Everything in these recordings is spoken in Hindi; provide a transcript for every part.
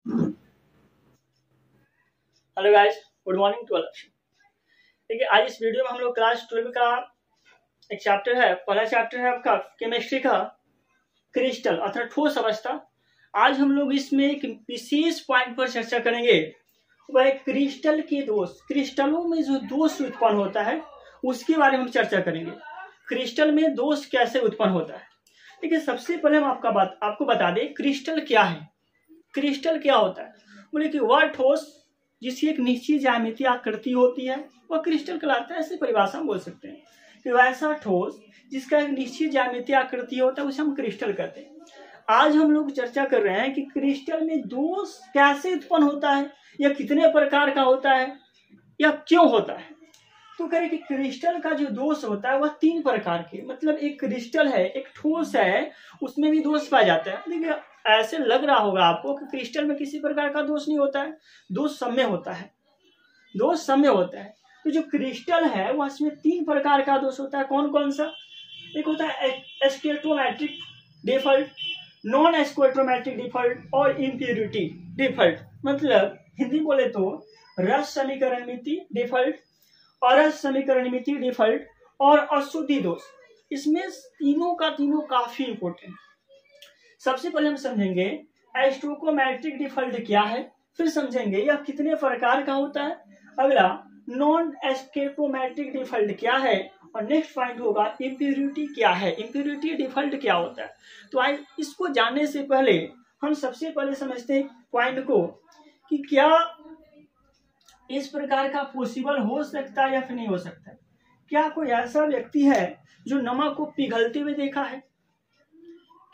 Hello guys, good morning to all of you. देखिए, आज इस वीडियो में हम लोग क्लास 12 का एक चैप्टर है, पहला चैप्टर है आपका केमिस्ट्री का क्रिस्टल अर्थात ठोस अवस्था। आज हम लोग इसमें एक विशेष पॉइंट पर चर्चा करेंगे, वह क्रिस्टल के दोष, क्रिस्टलों में जो दोष उत्पन्न होता है उसके बारे में हम चर्चा करेंगे। क्रिस्टल में दोष कैसे उत्पन्न होता है। देखिए, सबसे पहले हम आपको बता दें क्रिस्टल क्या है। क्रिस्टल क्या होता है, बोले कि वह ठोस जिसकी एक निश्चित ज्यामितीय आकृति होती है वह क्रिस्टल कहलाता है। ऐसी परिभाषा हम बोल सकते हैं कि वैसा ठोस जिसका एक निश्चित ज्यामितीय आकृति होता है उसे हम क्रिस्टल कहते हैं। आज हम लोग चर्चा कर रहे हैं कि क्रिस्टल में दोष कैसे उत्पन्न होता है, या कितने प्रकार का होता है, या क्यों होता है। तो करें कि क्रिस्टल का जो दोष होता है वह 3 प्रकार के, मतलब एक क्रिस्टल है, एक ठोस है, उसमें भी दोष पाया जाता है। देखिए, ऐसे लग रहा होगा आपको कि क्रिस्टल में किसी प्रकार का दोष नहीं होता है, दोष सब में होता है, दोष सब में होता है। तो जो क्रिस्टल है वह इसमें 3 प्रकार का दोष होता है। कौन कौन सा? एक होता है स्टेटोमेट्रिक डिफॉल्ट, नॉन एस्क्वेटोमेट्रिक डिफॉल्ट और इम्प्योरिटी डिफॉल्ट। मतलब हिंदी बोले तो रस समीकरण मिति डिफॉल्ट, अरस समीकरण मिति डिफॉल्ट और अशुद्धि दोष। इसमें तीनों का तीनों काफी इंपोर्टेंट। सबसे पहले हम समझेंगे स्टोकोमेट्रिक डिफॉल्ट क्या है, फिर समझेंगे यह कितने प्रकार का होता है, अगला नॉन स्टेटोमेट्रिक डिफॉल्ट क्या है, और नेक्स्ट पॉइंट होगा इम्प्योरिटी क्या है, इम्प्योरिटी डिफॉल्ट क्या होता है। तो आज इसको जानने से पहले हम सबसे पहले समझते हैं पॉइंट को कि क्या इस प्रकार का पॉसिबल हो सकता है या फिर नहीं हो सकता है। क्या कोई ऐसा व्यक्ति है जो नमक को पिघलते हुए देखा है?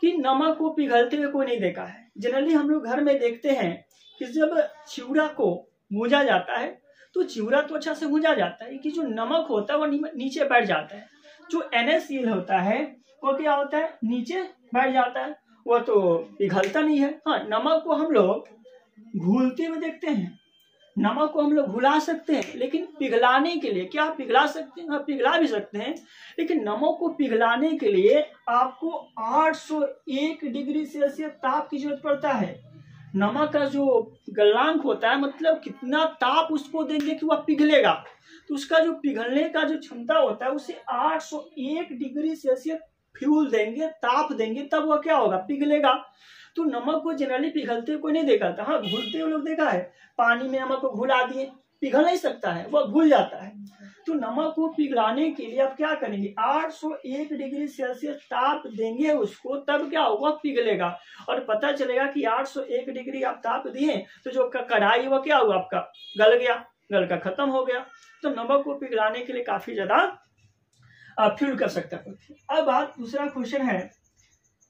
कि नमक को पिघलते हुए कोई नहीं देखा है। जनरली हम लोग घर में देखते हैं कि जब चिवड़ा को भूजा जाता है तो चिवड़ा तो अच्छा से भूजा जाता है, कि जो नमक होता है वो नीचे बैठ जाता है। जो NaCl होता है वो क्या होता है, नीचे बैठ जाता है, वो तो पिघलता नहीं है। हाँ, नमक को हम लोग घुलते हुए देखते हैं, नमक को हम लोग घुला सकते हैं, लेकिन पिघलाने के लिए क्या पिघला सकते हैं? हाँ, पिघला भी सकते हैं, लेकिन नमक को पिघलाने के लिए आपको 801 डिग्री सेल्सियस ताप की जरूरत पड़ता है। नमक का जो गलनांक होता है, मतलब कितना ताप उसको देंगे कि वह पिघलेगा, तो उसका जो पिघलने का जो क्षमता होता है उसे 801 डिग्री सेल्सियस फ्यूल देंगे, ताप देंगे, तब वह क्या होगा, पिघलेगा। तो नमक को जनरली पिघलते कोई नहीं देखा था। हाँ, घुलते हुए लोग देखा है, पानी में नमक को घुला दिए, पिघल नहीं सकता है, वह घुल जाता है। तो नमक को पिघलाने के लिए आप क्या करेंगे, 801 डिग्री सेल्सियस ताप देंगे उसको, तब क्या होगा, पिघलेगा। और पता चलेगा कि 801 डिग्री आप ताप दिए तो जो कढ़ाई वो क्या हुआ, आपका गल गया, गल का खत्म हो गया। तो नमक को पिघलाने के लिए काफी ज्यादा फ्यूल कर सकता है। अब बात दूसरा क्वेश्चन है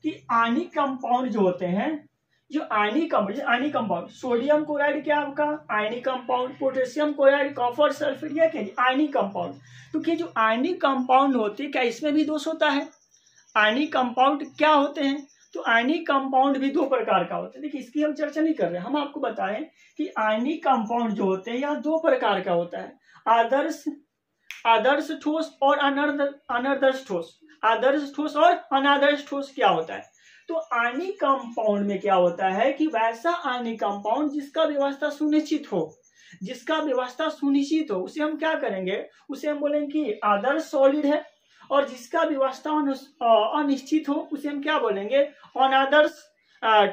कि आयनिक कंपाउंड जो होते हैं, जो आयनिक कंपाउंड, सोडियम क्लोराइड क्या आपका ionic compound, potassium chloride, copper sulphate, यह क्या आयनिक कंपाउंड। तो क्या जो आयनिक कंपाउंड होते हैं क्या इसमें भी दोष होता है? आयनिक कंपाउंड क्या होते हैं? तो आयनिक कंपाउंड भी 2 प्रकार का होता है। देखिए, इसकी हम चर्चा नहीं कर रहे, हम आपको बताएं कि आयनिक कंपाउंड जो होते हैं यह 2 प्रकार का होता है, आदर्श ठोस और अनादर्श ठोस। आदर्श ठोस और अनादर्श ठोस क्या होता है? तो आयनिक कंपाउंड में क्या होता है कि वैसा आयनिक कंपाउंड जिसका व्यवस्था सुनिश्चित हो, जिसका व्यवस्था सुनिश्चित हो उसे हम क्या करेंगे, उसे हम बोलेंगे कि आदर्श सॉलिड है, और जिसका व्यवस्था अनिश्चित हो उसे हम क्या बोलेंगे, अनादर्श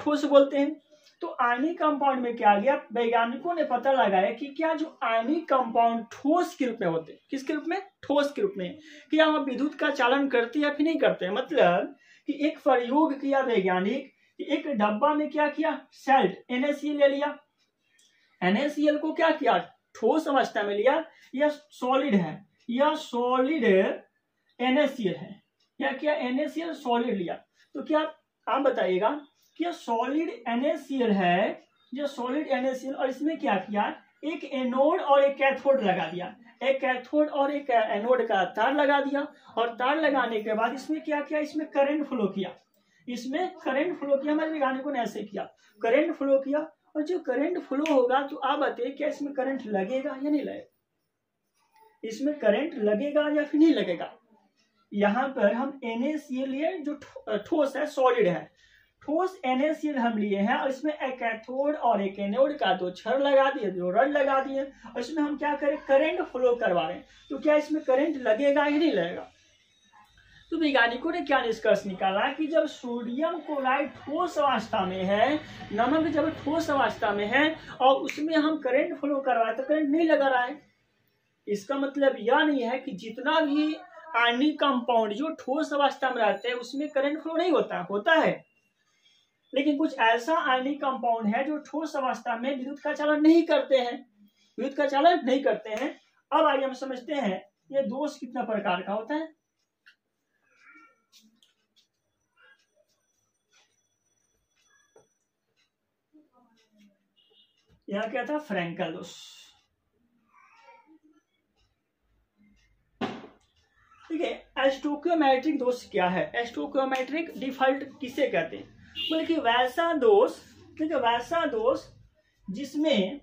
ठोस बोलते हैं। तो आयनिक कंपाउंड में क्या गया, वैज्ञानिकों ने पता लगाया कि क्या जो आयनिक कंपाउंड ठोस के रूप में होते हैं, किसके रूप में, ठोस के रूप में, क्या वह विद्युत का चालन करते हैं या फिर नहीं करते हैं। मतलब कि एक प्रयोग किया वैज्ञानिक, एक डब्बा में क्या किया, सेल्ट NaCl ले लिया, NaCl को क्या किया, ठोस अवस्था में लिया, यह सॉलिड है, यह सॉलिड NaCl है, या क्या NaCl सॉलिड लिया। तो क्या आप बताइएगा कि सॉलिड NaCl है, जो सॉलिड NaCl, और इसमें क्या किया, एक एनोड और एक कैथोड लगा दिया, एक कैथोड और एक एनोड का तार लगा दिया, और तार लगाने के बाद इसमें क्या किया, इसमें करंट फ्लो किया, इसमें करंट फ्लो किया। हमारे वैज्ञानिकों ने ऐसे किया, करंट फ्लो किया, और जो करंट फ्लो होगा तो आप बताइए क्या इसमें करंट लगेगा या नहीं लगेगा, इसमें करंट लगेगा या फिर नहीं लगेगा। यहाँ पर हम NaCl लिए जो ठोस है, सॉलिड है, ठोस NaCl हम लिए हैं और इसमें एक कैथोड और एक एनोड का दो छड़ लगा दिए, दो रड लगा दिए और इसमें हम क्या करें, करंट फ्लो करवा रहे हैं। तो क्या इसमें करंट लगेगा ही नहीं लगेगा? तो वैज्ञानिकों ने क्या निष्कर्ष निकाला कि जब सोडियम क्लोराइड ठोस अवस्था में है, नमक जब ठोस अवस्था में है और उसमें हम करंट फ्लो करवाए तो करंट नहीं लगा रहा है। इसका मतलब यह नहीं है कि जितना भी आयनिक कंपाउंड जो ठोस अवस्था में रहते हैं उसमें करंट फ्लो नहीं होता है, लेकिन कुछ ऐसा आयनिक कंपाउंड है जो ठोस अवस्था में विद्युत का चालन नहीं करते हैं। अब आइए हम समझते हैं ये दोष कितना प्रकार का होता है। यह क्या था, फ्रैंकल दोष। ठीक है, स्टोइकोमेट्रिक दोष क्या है? स्टोइकोमेट्रिक डिफॉल्ट किसे कहते हैं? बोले कि वैसा दोष, ठीक है, वैसा दोष जिसमें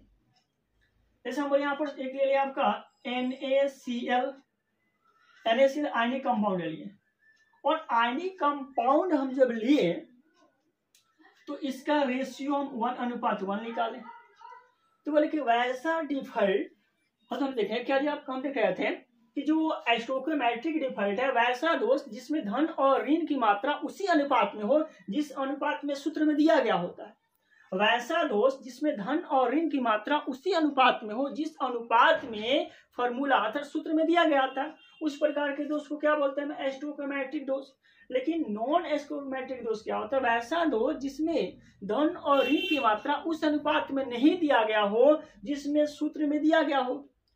जैसे हम बोले यहाँ पर एक ले लिया आपका NaCl आयनिक कंपाउंड ले लिए और आयनिक कंपाउंड हम जब लिए तो इसका रेशियो हम 1:1 निकालें। तो बोले कि वैसा डिफॉल्ट, तो हम देखें क्या आपको हम देख रहे थे कि जो स्टोइकोमेट्रिक डिफॉल्ट है वैसा दोष जिसमें धन और ऋण की मात्रा उसी अनुपात में हो जिस अनुपात में सूत्र में दिया गया होता है। वैसा दोष जिसमें धन और ऋण की मात्रा उसी अनुपात में हो जिस अनुपात में फॉर्मूला अर्थात सूत्र में दिया गया था, उस प्रकार के दोष को क्या बोलते हैं? स्टोइकोमेट्रिक दोष। लेकिन नॉन स्टोइकोमेट्रिक दोष क्या होता है? वैसा दोष जिसमें धन और ऋण की मात्रा उस अनुपात में नहीं दिया गया हो जिसमें सूत्र में दिया गया हो।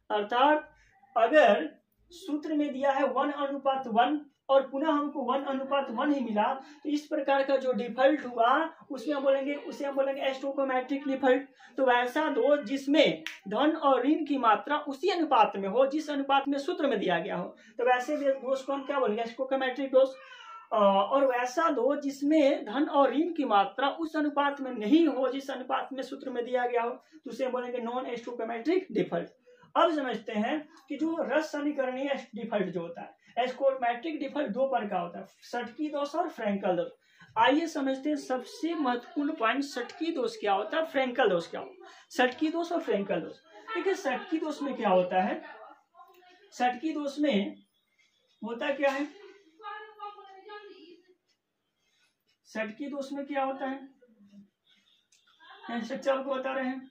अर्थात अगर सूत्र में दिया है 1:1 और पुनः हमको 1:1 ही मिला तो इस प्रकार का जो डिफॉल्ट हुआ उसे हम बोलेंगे स्टोइकोमेट्रिक डिफॉल्ट। तो वैसा दोष जिसमें धन और ऋण की मात्रा उसी अनुपात में हो जिस अनुपात में सूत्र में दिया गया हो, तो वैसे दोष को हम क्या बोलेंगे? स्टोइकोमेट्रिक दोष। और वैसा दोष जिसमें धन और ऋण की मात्रा उस अनुपात में नहीं हो जिस अनुपात में सूत्र में दिया गया हो, तो उसे बोलेंगे नॉन स्टोइकोमेट्रिक डिफॉल्ट। अब समझते हैं कि जो रस समीकरणीय डिफॉल्ट जो होता है, स्टोइकोमेट्रिक डिफॉल्ट दो प्रकार का होता है, सटकी दोष और फ्रैंकल दोष। आइए समझते हैं सबसे महत्वपूर्ण पॉइंट, सटकी दोष क्या होता है, फ्रैंकल दोष क्या होता है। सटकी दोष और फ्रैंकल दोष। ठीक है, सटकी दोष में क्या होता है? सटकी दोष में होता क्या है? सटकी दोष में क्या होता है? स्ट्रक्चर को बता रहे हैं।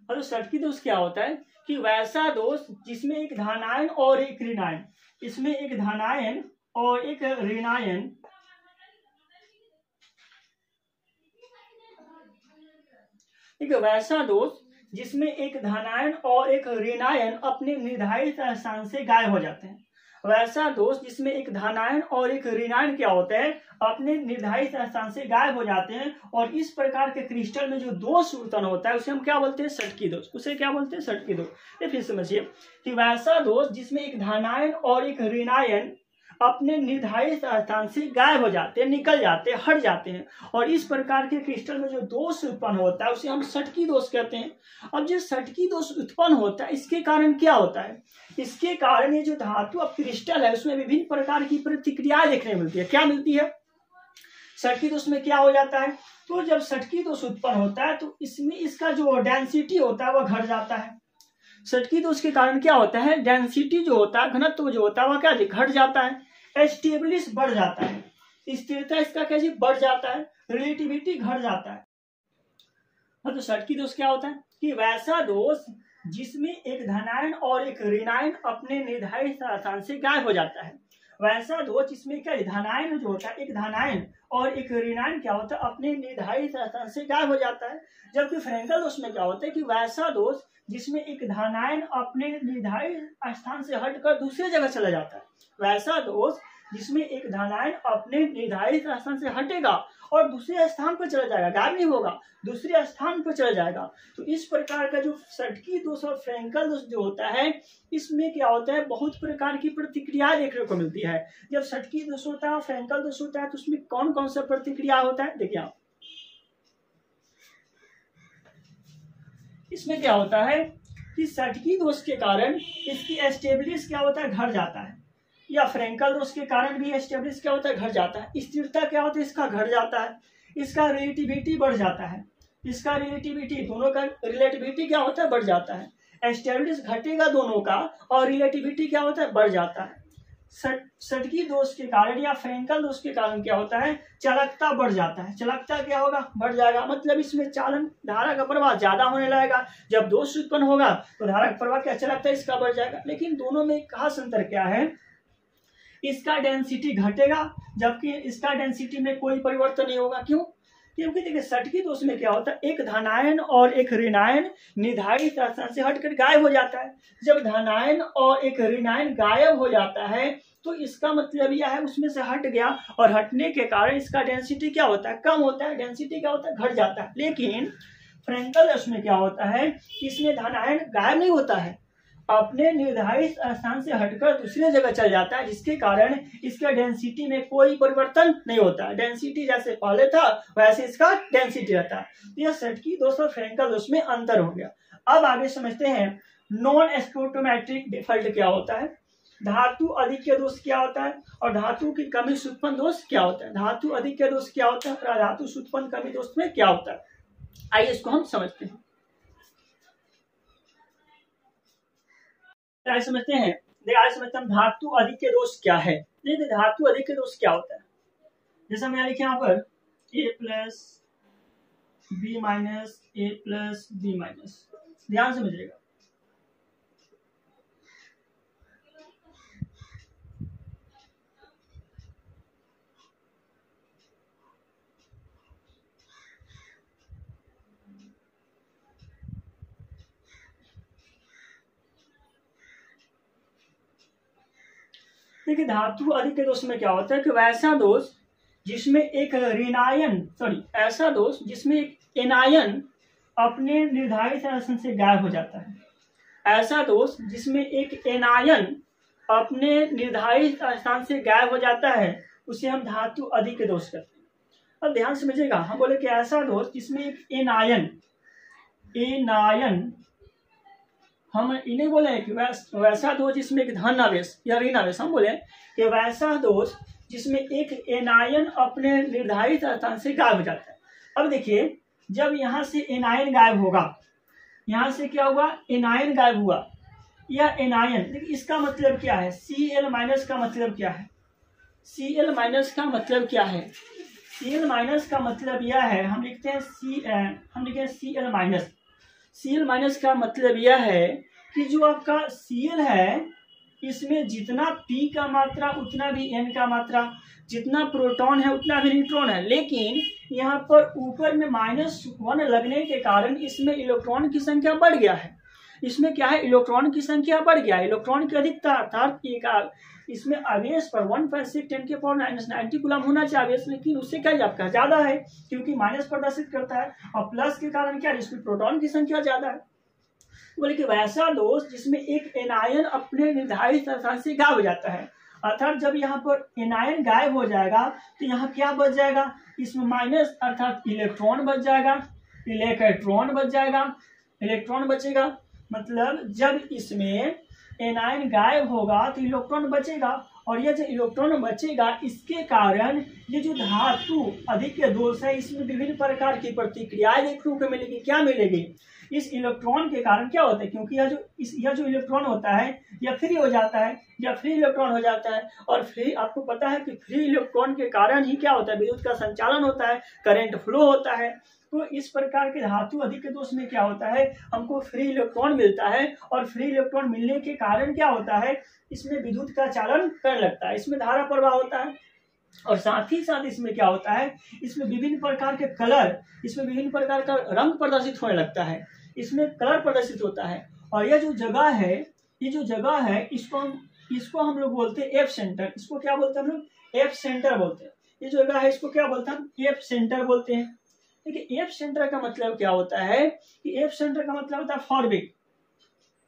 और सटकी दोष क्या होता है कि वैसा दोष जिसमें एक धनायन और एक ऋणायन, इसमें एक धनायन और एक ऋणायन, एक वैसा दोष जिसमें एक धनायन और एक ऋणायन अपने निर्धारित स्थान से गायब हो जाते हैं। वैसा दोष जिसमें एक धनायन और एक ऋणायन क्या होते हैं, अपने निर्धारित स्थान से गायब हो जाते हैं और इस प्रकार के क्रिस्टल में जो दोष उत्पन्न होता है उसे हम क्या बोलते हैं? सटकी दोष। उसे क्या बोलते हैं? सटकी दोष। ये फिर समझिए कि वैसा दोष जिसमें एक धनायन और एक ऋणायन अपने निर्धारित स्थान से गायब हो जाते हैं, निकल जाते हैं, हट जाते हैं और इस प्रकार के क्रिस्टल में जो दोष उत्पन्न होता है उसे हम सटकी दोष कहते हैं। अब जो सटकी दोष उत्पन्न होता है इसके कारण क्या होता है? इसके कारण ये जो धातु अब क्रिस्टल है उसमें विभिन्न प्रकार की प्रतिक्रियाएं देखने मिलती है। क्या मिलती है? सटकी दोष में क्या हो जाता है? तो जब सटकी दोष उत्पन्न होता है तो इसमें इसका जो डेंसिटी होता है वह घट जाता है। सटकी दोष के कारण क्या होता है? डेंसिटी जो होता है, घनत्व जो होता है वह क्या घट जाता है, स्टेबिलिटी बढ़ जाता है, स्थिरता इसका क्या जी बढ़ जाता है, रिलेटिविटी घट जाता है। तो सटकी दोष क्या होता है कि वैसा दोष जिसमें एक धनायन और एक ऋणायन अपने निर्धारित स्थान से गायब हो जाता है। वैसा दोष जिसमें क्या धनायन जो होता है, एक धनायन और एक ऋणायन क्या होता है, अपने निर्धारित स्थान से गायब हो जाता है। जबकि फ्रैंकल दोष में क्या होता है कि वैसा दोष जिसमें एक धनायन अपने निर्धारित स्थान से हटकर दूसरी जगह चला जाता है। वैसा दोष जिसमें एक धनायन अपने निर्धारित स्थान से हटेगा और दूसरे स्थान पर चला जाएगा, गायब नहीं होगा, दूसरे स्थान पर चला जाएगा। तो इस प्रकार का जो सटकी दोष और फ्रैंकल दोष जो होता है इसमें क्या होता है, बहुत प्रकार की प्रतिक्रिया देखने को मिलती है। जब सटकी दोष होता है, फ्रैंकल दोष होता है तो उसमें कौन कौन सा प्रतिक्रिया होता है देखिए आप। इसमें क्या होता है कि सटकी दोष के कारण इसकी एस्टेब्लिश क्या होता है, घट जाता है, या फ्रेंकल दोष के कारण भी एस्टेब्लिश क्या होता है, घट जाता है। स्थिरता क्या होता है, इसका घट जाता है, इसका रिलेटिविटी बढ़ जाता है, इसका रिलेटिविटी, दोनों का रिलेटिविटी क्या होता है, बढ़ जाता है। एस्टेब्लिश घटेगा दोनों का और रिलेटिविटी क्या होता है, बढ़ जाता है। सटकी दोष के कारण या फ्रेंकल दोष के कारण क्या होता है, चालकता बढ़ जाता है। चालकता क्या होगा, बढ़ जाएगा, मतलब इसमें चालन धारा का प्रवाह ज्यादा होने लगेगा। जब दोष उत्पन्न होगा तो धारा का प्रवाह क्या, चालकता इसका बढ़ जाएगा। लेकिन दोनों में खास अंतर क्या है, इसका डेंसिटी घटेगा जबकि इसका डेंसिटी में कोई परिवर्तन नहीं होगा। क्यों, क्योंकि देखिए सटकी दोष में क्या होता है, एक धनायन और एक ऋणायन निर्धारित स्थान से हटकर गायब हो जाता है। जब धनायन और एक ऋणायन गायब हो जाता है तो इसका मतलब यह है उसमें से हट गया, और हटने के कारण इसका डेंसिटी क्या होता है, कम होता है, डेंसिटी क्या होता है, घट जाता है। लेकिन फ्रेंकल दोष में क्या होता है, इसमें धनायन गायब नहीं होता है, अपने निर्धारित स्थान से हटकर दूसरे जगह चल जाता है, जिसके कारण इसका डेंसिटी में कोई परिवर्तन नहीं होता। डेंसिटी जैसे पहले था वैसे इसका डेंसिटी रहता है। तो यह सटकी दोष और फ्रेंकल दोष में अंतर हो गया। अब आगे समझते हैं नॉन स्टोइकोमेट्रिक डिफॉल्ट क्या होता है, धातु अधिक्य दोष क्या होता है, और धातु की कमी से उत्पन्न दोष क्या होता है। धातु अधिक्य दोष क्या होता है और धातु से उत्पन्न कमी दोष में क्या होता है, आइए इसको हम समझते हैं। आज समझते हैं धातु अधिक्य दोष क्या है। देखिए धातु अधिक्य दोष क्या होता है, जैसा मैं लिखे यहाँ पर a plus B minus A plus B minus, ध्यान समझिएगा। देखिए धातु अधिक्य दोष में क्या होता है कि वैसा दोष जिसमें एक ऐसा दोष जिसमें एक एनायन अपने निर्धारित स्थान से गायब हो जाता है। ऐसा दोष जिसमें एक एनायन अपने निर्धारित स्थान से गायब हो जाता है उसे हम धातु अधिक्य दोष कहते हैं। अब ध्यान समझिएगा, हम बोले कि ऐसा दोष जिसमें एक एनायन हम इन्हें बोले कि वैसा दोष जिसमें एक धन आवेश या ऋण आवेश, हम बोले कि वैसा दोष जिसमें एक एनायन अपने निर्धारित स्थान से गायब हो जाता है। अब देखिए जब यहाँ से एनायन गायब होगा, यहाँ से क्या हुआ, एनायन गायब हुआ, यह एनायन, देखिए इसका मतलब क्या है, Cl माइनस का मतलब क्या है, Cl माइनस का मतलब क्या है, Cl माइनस का मतलब यह है, हम लिखते हैं Cl माइनस। Cl माइनस का मतलब यह है कि जो आपका Cl है इसमें जितना P का मात्रा उतना भी N का मात्रा, जितना प्रोटॉन है उतना भी न्यूट्रॉन है, लेकिन यहाँ पर ऊपर में -1 लगने के कारण इसमें इलेक्ट्रॉन की संख्या बढ़ गया है। इसमें क्या है, इलेक्ट्रॉन की संख्या बढ़ गया है, इलेक्ट्रॉन की अधिकता, अर्थात इसमें आवेश पर 1/6 × 10⁻90 कूलम होना चाहिए आवेश, लेकिन उससे क्या आपका ज्यादा है क्योंकि माइनस प्रदर्शित करता है, और प्लस के कारण क्या, इसमें प्रोटॉन की संख्या ज्यादा है। बोले कि वैसा दोष जिसमें एक एनायन अपने निर्धारित स्थान से गायब हो जाता है, अर्थात जब यहाँ पर एनायन गायब हो जाएगा तो यहाँ क्या बच जाएगा, इसमें माइनस अर्थात इलेक्ट्रॉन बच जाएगा, इलेक्ट्रॉन बचेगा, मतलब जब इसमें एनायन गायब होगा तो इलेक्ट्रॉन बचेगा, और यह जो इलेक्ट्रॉन बचेगा इसके कारण ये जो धातु अधिक्य दोष है इसमें विभिन्न प्रकार की प्रतिक्रियाएं देखने को मिलेगी। क्या मिलेगी, इस इलेक्ट्रॉन के कारण क्या होता है, क्योंकि यह जो इलेक्ट्रॉन होता है यह फ्री हो जाता है, या फ्री इलेक्ट्रॉन हो जाता है, और फ्री, आपको पता है कि फ्री इलेक्ट्रॉन के कारण ही क्या होता है, विद्युत का संचालन होता है, करंट फ्लो होता है। तो इस प्रकार के धातु अधिक्य दोष में क्या होता है, हमको फ्री इलेक्ट्रॉन मिलता है, और फ्री इलेक्ट्रॉन मिलने के कारण क्या होता है, इसमें विद्युत का चालन करने लगता है, इसमें धारा प्रवाह होता है, और साथ ही साथ इसमें क्या होता है, इसमें विभिन्न प्रकार के कलर, इसमें विभिन्न प्रकार का रंग प्रदर्शित होने लगता है, इसमें कलर प्रदर्शित होता है। और यह जो जगह है इसको हम लोग बोलते हैं एफ सेंटर। इसको क्या बोलते हैं हम लोग, एफ सेंटर बोलते हैं। ये जो जगह है इसको क्या बोलते हैं, एफ सेंटर बोलते हैं। देखिए एफ सेंटर का मतलब क्या होता है कि एफ सेंटर का मतलब होता है फॉरबिक,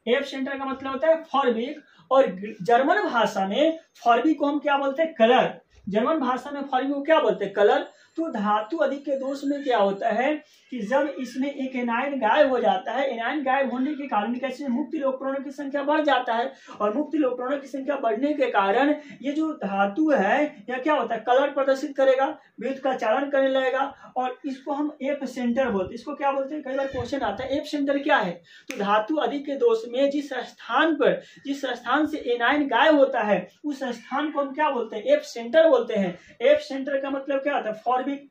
एफ सेंटर का मतलब होता है फॉरबिक, और जर्मन भाषा में फॉरबिक को हम क्या बोलते हैं, कलर, जर्मन भाषा में फॉर्मिक को क्या बोलते हैं, कलर। तो धातु अधिक के दोष में क्या होता है कि जब इसमें एक एनायन गायब हो जाता है, एनायन गायब होने के कारण कैसे मुक्त इलेक्ट्रॉनों की संख्या बढ़ जाता है, और मुक्त इलेक्ट्रॉनों की संख्या बढ़ने के कारण ये जो धातु है यह क्या होता है, कलर प्रदर्शित करेगा, विद्युत का चालन करने लगेगा, और इसको हम एफ सेंटर बोलते हैं। इसको क्या बोलते हैं, कई बार क्वेश्चन आता है एफ सेंटर क्या है। तो धातु अधिक के दोष में जिस स्थान से एनायन गायब होता है उस स्थान को हम क्या बोलते हैं, एफ सेंटर बोलते हैं। एफ सेंटर का मतलब क्या होता है, फॉर्बिक।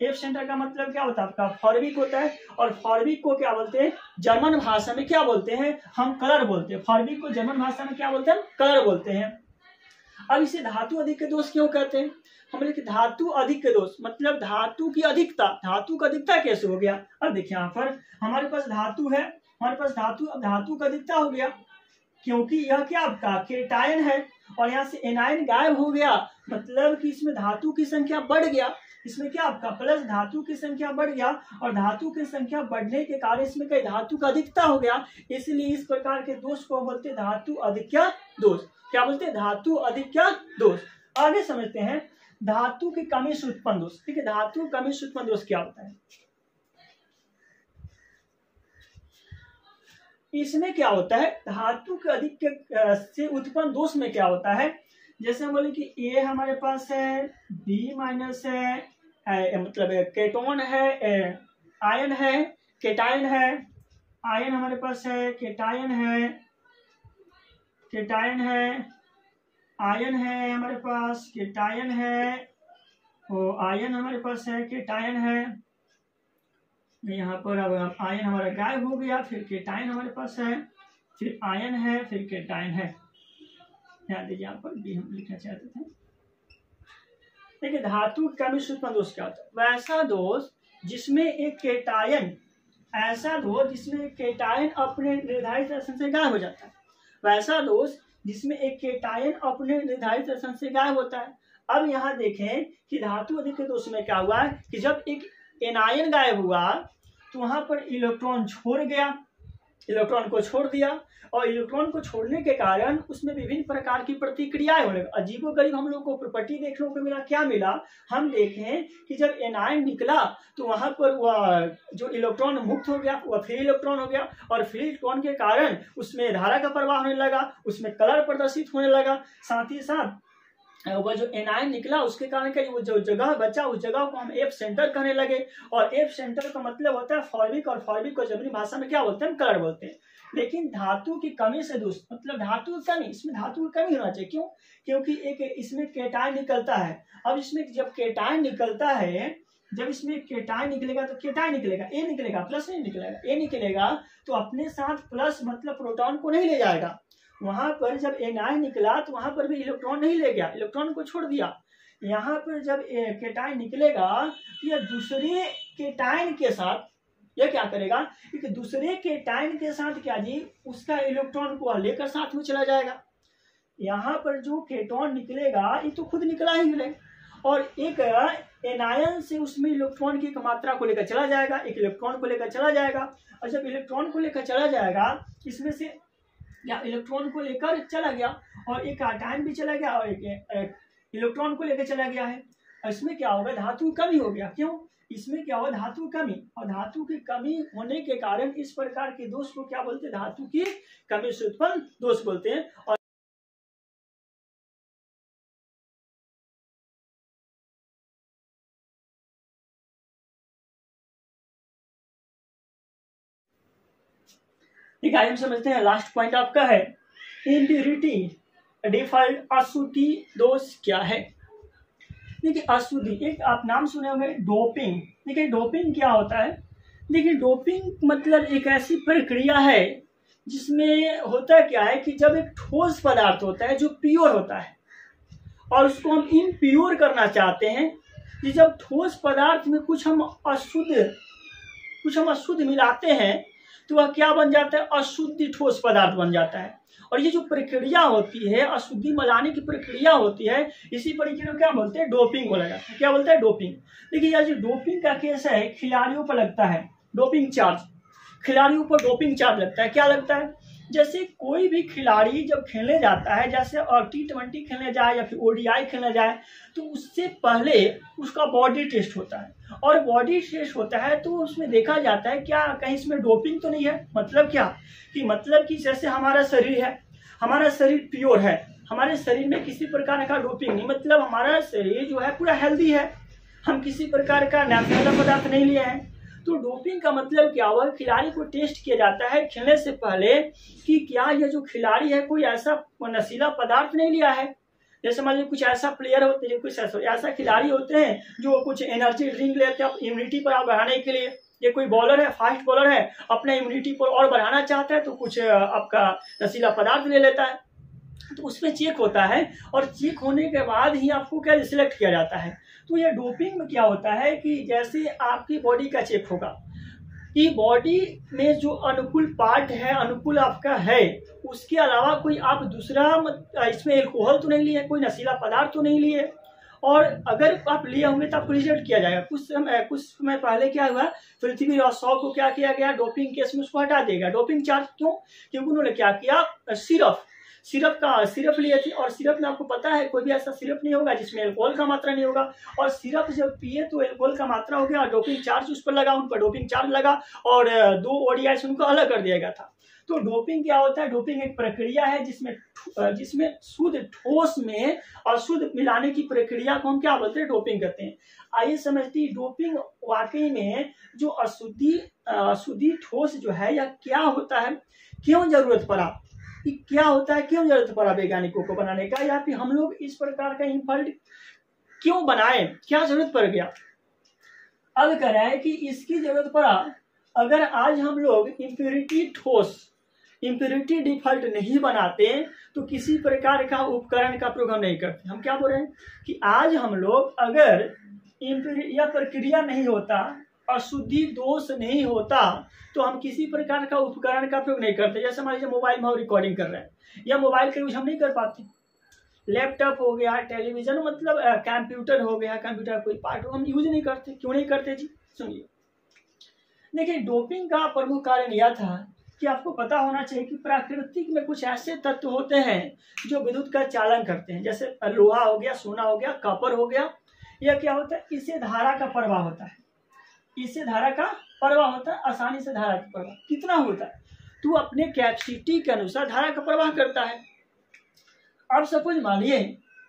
एफ सेंटर का मतलब क्या होता है आपका, फॉर्बिक होता है। और फॉर्बिक को क्या बोलते हैं, जर्मन भाषा में क्या बोलते हैं, हम कलर बोलते हैं। फॉर्बिक को जर्मन भाषा में क्या बोलते हैं, कलर बोलते हैं। अब इसे धातु अधिक के दोष क्यों कहते हैं, हम लोग धातु अधिक के दोष मतलब धातु की अधिकता। धातु का अधिकता कैसे हो गया, अब देखिए यहाँ पर हमारे पास धातु है, हमारे पास धातु का अधिकता हो गया क्योंकि यह क्या आपका केटायन है, और यहाँ से एनायन गायब हो गया, मतलब कि इसमें धातु की संख्या बढ़ गया। इसमें क्या आपका प्लस धातु की संख्या बढ़ गया, और धातु की संख्या बढ़ने के कारण इसमें कई धातु का अधिकता हो गया, इसलिए इस प्रकार के दोष को बोलते धातु अधिक्य दोष। क्या बोलते हैं, धातु अधिक्य दोष। आगे समझते हैं धातु की कमी से उत्पन्न दोष। ठीक है, धातु कमी से उत्पन्न दोष क्या होता है, इसमें क्या होता है, धातु के अधिक से उत्पन्न दोष में क्या होता है, जैसे हम बोले कि ए हमारे पास है, बी माइनस है, मतलब केटोन है, आयन है, केटायन है, आयन हमारे पास है, केटायन है, आयन है हमारे पास, केटायन है, और आयन हमारे पास है, केटायन है। यहाँ पर अब आयन हमारा गायब हो गया, फिर केटायन हमारे पास है, फिर आयन है, फिर केटायन है। ध्यान दीजिए यहाँ पर भी हम लिखना चाहते थे। देखिए धातु की कमी से उत्पन्न दोष क्या होता है, वैसा दोष जिसमें एक केटायन, ऐसा दोष जिसमें एक केटायन अपने निर्धारित रसायन से गायब हो जाता है। वैसा दोष जिसमें एक केटायन अपने निर्धारित रसायन से गायब होता है। अब यहाँ देखें कि धातु अधिक के दोष में क्या हुआ कि जब एक एनायन गायब हुआ तो वहां पर इलेक्ट्रॉन छोड़ गया, इलेक्ट्रॉन को छोड़ दिया, और इलेक्ट्रॉन को छोड़ने के कारण उसमें विभिन्न प्रकार की प्रतिक्रियाएं होने लगी। अजीबोगरीब हम लोग को प्रॉपर्टी देखने को मिला। क्या मिला, हम देखें कि जब एनायन निकला तो वहां पर वह जो इलेक्ट्रॉन मुक्त हो गया वह फ्री इलेक्ट्रॉन हो गया, और फ्री इलेक्ट्रॉन के कारण उसमें धारा का प्रवाह होने लगा, उसमें कलर प्रदर्शित होने लगा। साथ ही साथ वह जो एनायन निकला उसके कारण क्या, वो जो जगह बचा उस जगह को हम एफ सेंटर कहने लगे, और एफ सेंटर का मतलब होता है फॉर्बिक, और फॉर्बिक को जर्मनी भाषा में क्या बोलते हैं, कलर बोलते हैं। लेकिन धातु की कमी से दोष मतलब धातु की कमी, इसमें धातु की कमी होना चाहिए। क्यों, क्योंकि एक इसमें केटायन निकलता है। अब इसमें जब केटायन निकलता है, जब इसमें केटायन निकलेगा तो केटायन निकलेगा, ए निकलेगा, प्लस नहीं निकलेगा, ए निकलेगा तो अपने साथ प्लस मतलब प्रोटॉन को नहीं ले जाएगा। वहां पर जब एनायन निकला तो वहां पर भी इलेक्ट्रॉन नहीं ले गया, इलेक्ट्रॉन को छोड़ दिया। यहाँ पर जब केटायन निकलेगा तो यह दूसरे केटायन के साथ यह क्या करेगा, कि दूसरे केटायन के साथ क्या जी, उसका इलेक्ट्रॉन को लेकर साथ में चला जाएगा। यहाँ पर जो केटोन निकलेगा ये तो खुद निकला ही मिलेगा, और एक एनायन से उसमें इलेक्ट्रॉन की मात्रा को लेकर चला जाएगा, एक इलेक्ट्रॉन को लेकर चला जाएगा। और जब इलेक्ट्रॉन को लेकर चला जाएगा, इसमें से या इलेक्ट्रॉन को लेकर चला गया, और एक आयन भी चला गया, और एक इलेक्ट्रॉन को लेकर चला गया है। इसमें क्या होगा, धातु कमी हो गया। क्यों, इसमें क्या होगा, धातु कमी, और धातु की कमी होने के कारण इस प्रकार के दोष को क्या बोलते हैं, धातु की कमी से उत्पन्न दोष बोलते हैं। और ठीक है, हम समझते हैं लास्ट पॉइंट आपका है इम्प्योरिटी डिफॉल्ट, अशुद्धि दोष क्या है। देखिए अशुद्धि, एक आप नाम सुने होंगे डोपिंग। देखिए डोपिंग क्या होता है, देखिए डोपिंग मतलब एक ऐसी प्रक्रिया है जिसमें होता क्या है कि जब एक ठोस पदार्थ होता है जो प्योर होता है और उसको हम इम्प्योर करना चाहते हैं, कि जब ठोस पदार्थ में कुछ हम अशुद्ध मिलाते हैं तो वह क्या बन जाता है, अशुद्धि ठोस पदार्थ बन जाता है। और ये जो प्रक्रिया होती है, अशुद्धि मिलाने की प्रक्रिया होती है, इसी प्रक्रिया को क्या बोलते हैं, डोपिंग बोला जाता है। क्या बोलते हैं, डोपिंग। देखिए यार जो डोपिंग का केस है, खिलाड़ियों पर लगता है डोपिंग चार्ज, खिलाड़ियों पर डोपिंग चार्ज लगता है। क्या लगता है, जैसे कोई भी खिलाड़ी जब खेलने जाता है, जैसे T20 खेलने जाए या फिर ODI खेलने जाए, तो उससे पहले उसका बॉडी टेस्ट होता है, और बॉडी टेस्ट होता है तो उसमें देखा जाता है क्या कहीं इसमें डोपिंग तो नहीं है। मतलब क्या कि जैसे हमारा शरीर है, हमारा शरीर प्योर है, हमारे शरीर में किसी प्रकार का डोपिंग नहीं, मतलब हमारा शरीर जो है पूरा हेल्दी है, हम किसी प्रकार का नशीला पदार्थ नहीं लिए हैं। तो डोपिंग का मतलब क्या हुआ, खिलाड़ी को टेस्ट किया जाता है खेलने से पहले कि क्या ये जो खिलाड़ी है कोई ऐसा नशीला पदार्थ नहीं लिया है। जैसे मान लीजिए कुछ ऐसा प्लेयर होते हैं, कुछ ऐसा खिलाड़ी होते हैं जो कुछ एनर्जी ड्रिंक लेते हैं इम्यूनिटी पर बढ़ाने के लिए। ये कोई बॉलर है, फास्ट बॉलर है, अपने इम्यूनिटी पर और बढ़ाना चाहता है तो कुछ आपका नशीला पदार्थ ले लेता है, तो उसमें चेक होता है, और चेक होने के बाद ही आपको क्या सिलेक्ट किया जाता है। तो ये डोपिंग में क्या होता है कि जैसे आपकी बॉडी का चेक होगा कि बॉडी में जो अनुकूल पार्ट है, अनुकूल आपका है, उसके अलावा कोई आप दूसरा इसमें एल्कोहल तो नहीं लिए, कोई नशीला पदार्थ तो नहीं लिए, और अगर आप लिए होंगे तो आपको रिजेक्ट किया जाएगा। कुछ समय पहले क्या हुआ, पृथ्वीराज शॉ को क्या किया गया, डोपिंग केस में उसको हटा दिया गया, डोपिंग चार्ज। क्यों? क्योंकि उन्होंने क्या किया, सिरप लिए थे, और सिरप में आपको पता है कोई भी ऐसा सिरप नहीं होगा जिसमें अल्कोहल का मात्रा नहीं होगा, और सिरप जब पिए तो अल्कोहल का मात्रा हो गया, और डोपिंग चार्ज उस पर लगा, उन पर डोपिंग चार्ज लगा, और 2 ODI उनको अलग कर दिया गया था। तो डोपिंग क्या होता है, डोपिंग एक प्रक्रिया है जिसमें शुद्ध ठोस में अशुद्ध मिलाने की प्रक्रिया को हम क्या बोलते हैं, डोपिंग कहते हैं। आइए समझते हैं डोपिंग वाकई में जो अशुद्धि ठोस जो है यह क्या होता है, क्यों जरूरत पड़ा, कि क्या होता है, क्यों जरूरत पड़ा वैज्ञानिकों को बनाने का, या फिर हम लोग इस प्रकार का इम्पल्ट क्यों बनाए, क्या जरूरत पड़ गया। अब कह रहा है कि इसकी जरूरत पड़ा, अगर आज हम लोग इम्प्योरिटी डिफॉल्ट नहीं बनाते तो किसी प्रकार का उपकरण का प्रयोग हम नहीं करते। हम क्या बोल रहे हैं कि आज हम लोग अगर यह प्रक्रिया नहीं होता, अशुद्धि दोष नहीं होता, तो हम किसी प्रकार का उपकरण का प्रयोग नहीं करते। जैसे मान लीजिए मोबाइल में हम रिकॉर्डिंग कर रहे हैं, या मोबाइल का यूज हम नहीं कर पाते, लैपटॉप हो गया, टेलीविजन, मतलब कंप्यूटर हो गया, कंप्यूटर कोई पार्ट हो, हम यूज नहीं करते। क्यों नहीं करते जी, सुनिए। देखिए डोपिंग का प्रमुख कारण यह था कि आपको पता होना चाहिए कि प्राकृतिक में कुछ ऐसे तत्व होते हैं जो विद्युत का चालन करते हैं, जैसे लोहा हो गया, सोना हो गया, कॉपर हो गया। यह क्या होता है, इससे धारा का प्रवाह होता है, इससे धारा का प्रवाह होता है, आसानी से धारा का प्रवाह कितना होता है, तो अपने कैपेसिटी के अनुसार धारा का प्रवाह करता है। अब सपोज मान लीजिए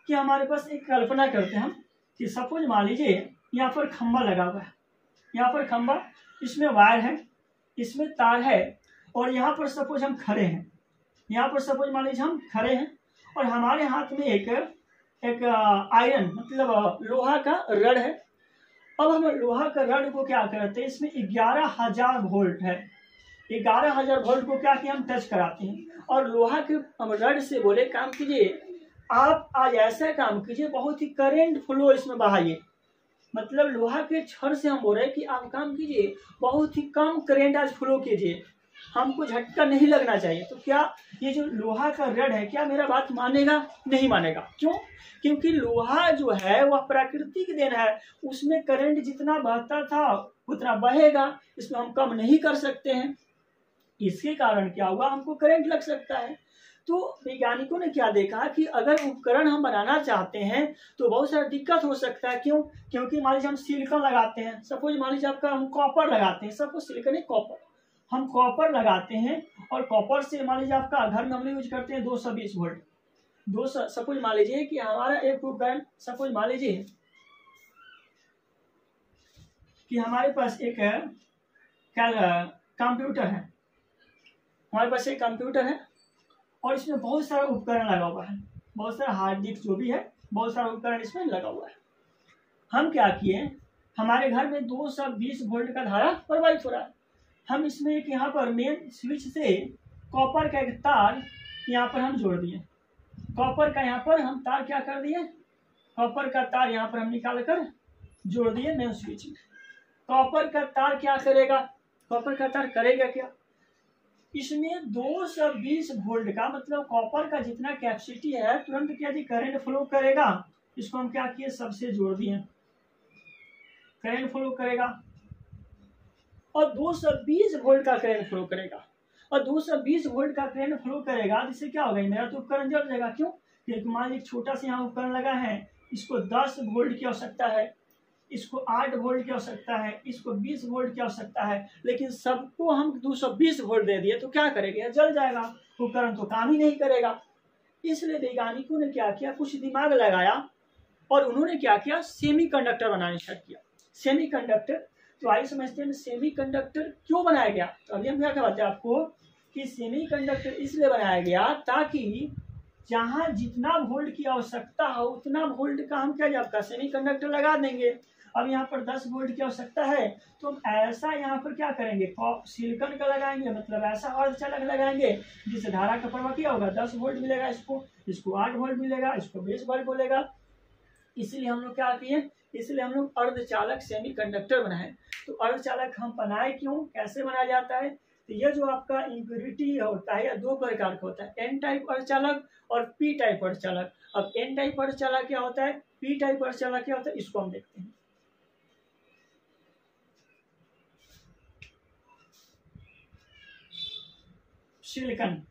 कि हमारे पास एक कल्पना करते हैं हम कि सपोज मान लीजिए यहाँ पर खंबा लगा हुआ है, यहाँ पर खंबा, इसमें वायर है, इसमें तार है, और यहाँ पर सपोज हम खड़े हैं, यहाँ पर सपोज मान लीजिए हम खड़े हैं, और हमारे हाथ में एक आयरन मतलब लोहा का रड है। अब हम लोहा का रड को क्या करते हैं, इसमें 11,000 वोल्ट है, 11,000 वोल्ट को क्या किया, हम टच कराते हैं, और लोहा के हम रड से बोले काम कीजिए, आप आज ऐसा काम कीजिए, बहुत ही करेंट फ्लो इसमें बहाइए। मतलब लोहा के छड़ से हम बोल रहे हैं कि आप काम कीजिए, बहुत ही कम करेंट आज फ्लो कीजिए, हमको झटका नहीं लगना चाहिए। तो क्या ये जो लोहा का रड है, क्या मेरा बात मानेगा? नहीं मानेगा। क्यों? क्योंकि लोहा जो है वह प्राकृतिक देन है, उसमें करंट जितना बहता था उतना बहेगा, इसमें हम कम नहीं कर सकते हैं। इसके कारण क्या हुआ, हमको करंट लग सकता है। तो वैज्ञानिकों ने क्या देखा कि अगर उपकरण हम बनाना चाहते हैं तो बहुत सारा दिक्कत हो सकता है। क्यों? क्योंकि मान लीजिए हम सिलिकॉन लगाते हैं, सपोज मान लीजिए आपका हम कॉपर लगाते हैं, सपोज सिलिकॉन नहीं कॉपर, हम कॉपर लगाते हैं, और कॉपर से मान लीजिए आपका घर में हम यूज करते हैं 220 वोल्ट, सपोज मान लीजिए कि हमारा एक उपकरण, सपोज मान लीजिए कि हमारे पास एक कंप्यूटर है, हमारे पास एक कंप्यूटर है, और इसमें बहुत सारा उपकरण लगा हुआ है, बहुत सारा हार्ड डिस्क जो भी है, बहुत सारा उपकरण इसमें लगा हुआ है। हम क्या किए, हमारे घर में 220 वोल्ट का धारा प्रवाहित हो रहा है, हम इसमें एक यहाँ पर मेन स्विच से कॉपर का एक तार यहाँ पर हम जोड़ दिए, कॉपर का यहाँ पर हम तार क्या कर दिए, कॉपर का तार यहाँ पर हम निकाल कर जोड़ दिए मेन स्विच में। कॉपर का तार क्या करेगा, कॉपर का तार करेगा क्या, इसमें 220 वोल्ट का मतलब कॉपर का जितना कैपेसिटी है तुरंत क्या जी करंट फ्लो करेगा। इसको हम क्या किए, सबसे जोड़ दिए, करंट फ्लो करेगा, और 220 वोल्ट का करंट फ्लो करेगा। और 220 वोल्ट का करंट फ्लो करेगा, जिससे क्या होगा, मेरा तो उपकरण जल जाएगा। क्यों? क्योंकि मान लीजिए छोटा सा यहाँ उपकरण लगा है, इसको 10 वोल्ट की आवश्यकता है, इसको 8 वोल्ट की आवश्यकता है, इसको 20 वोल्ट की आवश्यकता है, लेकिन सबको हम 220 वोल्ट दे दिए तो क्या करेगा, जल जाएगा, उपकरण तो काम ही नहीं करेगा। इसलिए वैज्ञानिकों ने क्या किया, कुछ दिमाग लगाया और उन्होंने क्या किया, सेमीकंडक्टर बनाना स्टार्ट किया। सेमीकंडक्टर, तो आइए समझते हैं सेमीकंडक्टर क्यों बनाया गया। तो अभी हम क्या कहते हैं आपको कि सेमीकंडक्टर इसलिए बनाया गया ताकि जहां जितना वोल्ट की आवश्यकता हो उतना वोल्ट का हम क्या आपका सेमीकंडक्टर लगा देंगे। अब यहाँ पर 10 वोल्ट की आवश्यकता है तो हम ऐसा यहाँ पर क्या करेंगे, सिलिकॉन का लगाएंगे, मतलब ऐसा अर्धचालक लगाएंगे जिससे धारा का प्रवाह क्या होगा, 10 वोल्ट मिलेगा, इसको 8 वोल्ट मिलेगा, इसको 20 वोल्ट मिलेगा। इसलिए हम लोग क्या किए, इसलिए हम लोग अर्धचालक सेमीकंडक्टर बनाए। तो अर्धचालक हम बनाए क्यों, कैसे बनाया जाता है, तो ये जो आपका इम्प्योरिटी होता है, दो प्रकार का होता है, एन टाइप अर्धचालक और पी टाइप अर्धचालक। अब एन टाइप अर्धचालक क्या होता है, पी टाइप अर्धचालक क्या होता है, इसको हम देखते हैं। सिलिकॉन,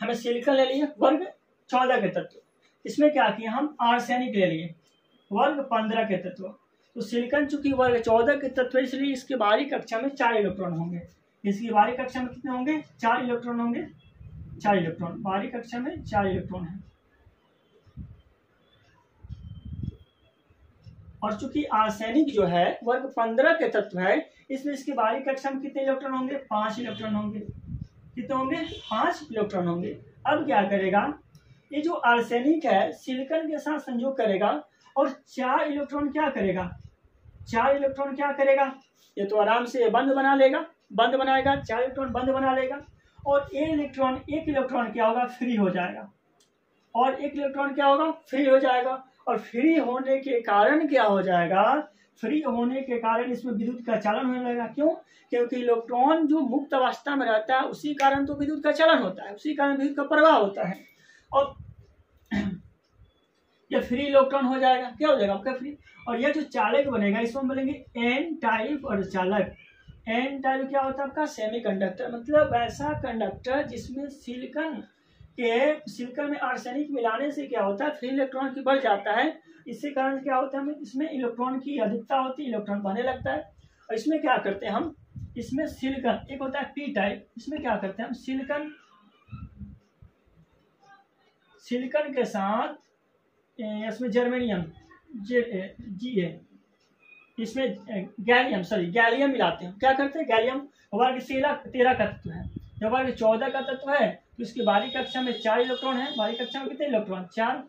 हमें सिलिकॉन ले लिए वर्ग 14 के तत्व, इसमें क्या किया हम आर्सेनिक ले लिए वर्ग 15 के तत्व। तो सिलिकॉन चूंकि वर्ग 14 के तत्व है, इसलिए इसके बाहरी कक्षा में 4 इलेक्ट्रॉन होंगे। इसकी बाहरी कक्षा में कितने होंगे, 4 इलेक्ट्रॉन होंगे, 4 इलेक्ट्रॉन बाहरी कक्षा में 4 इलेक्ट्रॉन है। और चूंकि आर्सेनिक जो है वर्ग 15 के तत्व है, इसलिए इसकी बाहरी कक्षा में कितने इलेक्ट्रॉन होंगे, 5 इलेक्ट्रॉन होंगे। कितने होंगे, 5 इलेक्ट्रॉन होंगे। अब क्या करेगा, ये जो आर्सेनिक है सिलिकॉन के साथ संयोग करेगा और 4 इलेक्ट्रॉन क्या करेगा, 4 इलेक्ट्रॉन क्या करेगा, ये तो आराम से बंद बना लेगा, बंद बनाएगा, 4 इलेक्ट्रॉन बंद बना लेगा और एक इलेक्ट्रॉन क्या होगा, फ्री हो जाएगा, और एक इलेक्ट्रॉन क्या होगा, फ्री हो जाएगा। और फ्री होने के कारण क्या हो जाएगा, फ्री होने के कारण इसमें विद्युत का चालन होने लगेगा। क्यों, क्योंकि इलेक्ट्रॉन जो मुक्त अवस्था में रहता है उसी कारण तो विद्युत का चालन होता है, उसी कारण विद्युत का प्रवाह होता है। और ये फ्री इलेक्ट्रॉन हो जाएगा, क्या हो जाएगा आपका फ्री। और ये जो चालक बनेगा इसको हम बोलेंगे एन टाइप अर्धचालक। एन टाइप क्या होता है आपका, सेमीकंडक्टर, मतलब ऐसा कंडक्टर जिसमें सिलिकॉन में आर्सेनिक मिलाने से क्या होता है, फ्री इलेक्ट्रॉन की बढ़ जाता है। इससे कारण क्या होता है, इसमें इलेक्ट्रॉन की अधिकता होती है, इलेक्ट्रॉन बढ़ने लगता है। और इसमें क्या करते हैं हम, इसमें सिलिकॉन, एक होता है पी टाइप, इसमें क्या करते हैं हम सिलिकॉन के साथ इसमें जर्मेनियम Ga, इसमें गैलियम मिलाते हैं। क्या करते हैं, गैलियम वर्ग 13 का तत्व है, जब वर्ग 14 का तत्व है तो इसकी बाहरी कक्षा में 4 इलेक्ट्रॉन है, बाहरी कक्षा में कितने इलेक्ट्रॉन, 4।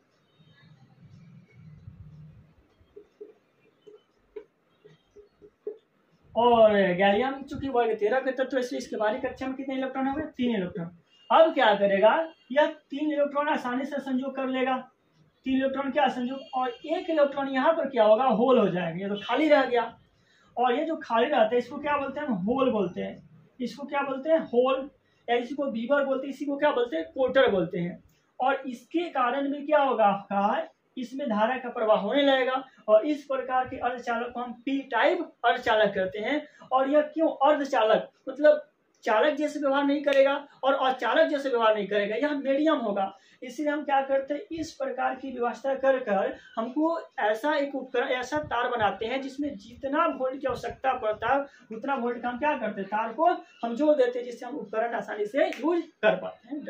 और गैलियम चूंकि वर्ग 13 के तत्व है, इसलिए इसके बाहरी कक्षा में कितने इलेक्ट्रॉन होंगे, 3 इलेक्ट्रॉन। अब क्या करेगा, यह 3 इलेक्ट्रॉन आसानी से संयोग कर लेगा, 3 इलेक्ट्रॉन क्या संयोग, और एक इलेक्ट्रॉन यहाँ पर क्या होगा, होल हो जाएगा, ये तो खाली रह गया। और ये जो खाली रहता है इसको क्या बोलते हैं, हम होल बोलते हैं। इसको क्या बोलते हैं, होल, या इसी को बीवर बोलते हैं, इसी को क्या बोलते हैं, कोटर बोलते हैं। और इसके कारण भी क्या होगा आपका, इसमें धारा का प्रवाह होने लगेगा। और इस प्रकार के अर्धचालक को हम पी टाइप अर्धचालक कहते हैं। और यह क्यों अर्धचालक, मतलब चालक जैसे व्यवहार नहीं करेगा और अचालक जैसे व्यवहार नहीं करेगा, यह मीडियम होगा। इसलिए हम क्या करते हैं, इस प्रकार की व्यवस्था कर कर हमको ऐसा एक उपकरण, ऐसा तार बनाते हैं जिसमें जितना वोल्ट की आवश्यकता पड़ता है उतना वोल्ट का हम क्या करते हैं, तार को हम जोड़ देते हैं, जिससे हम उपकरण आसानी से यूज कर पाते हैं।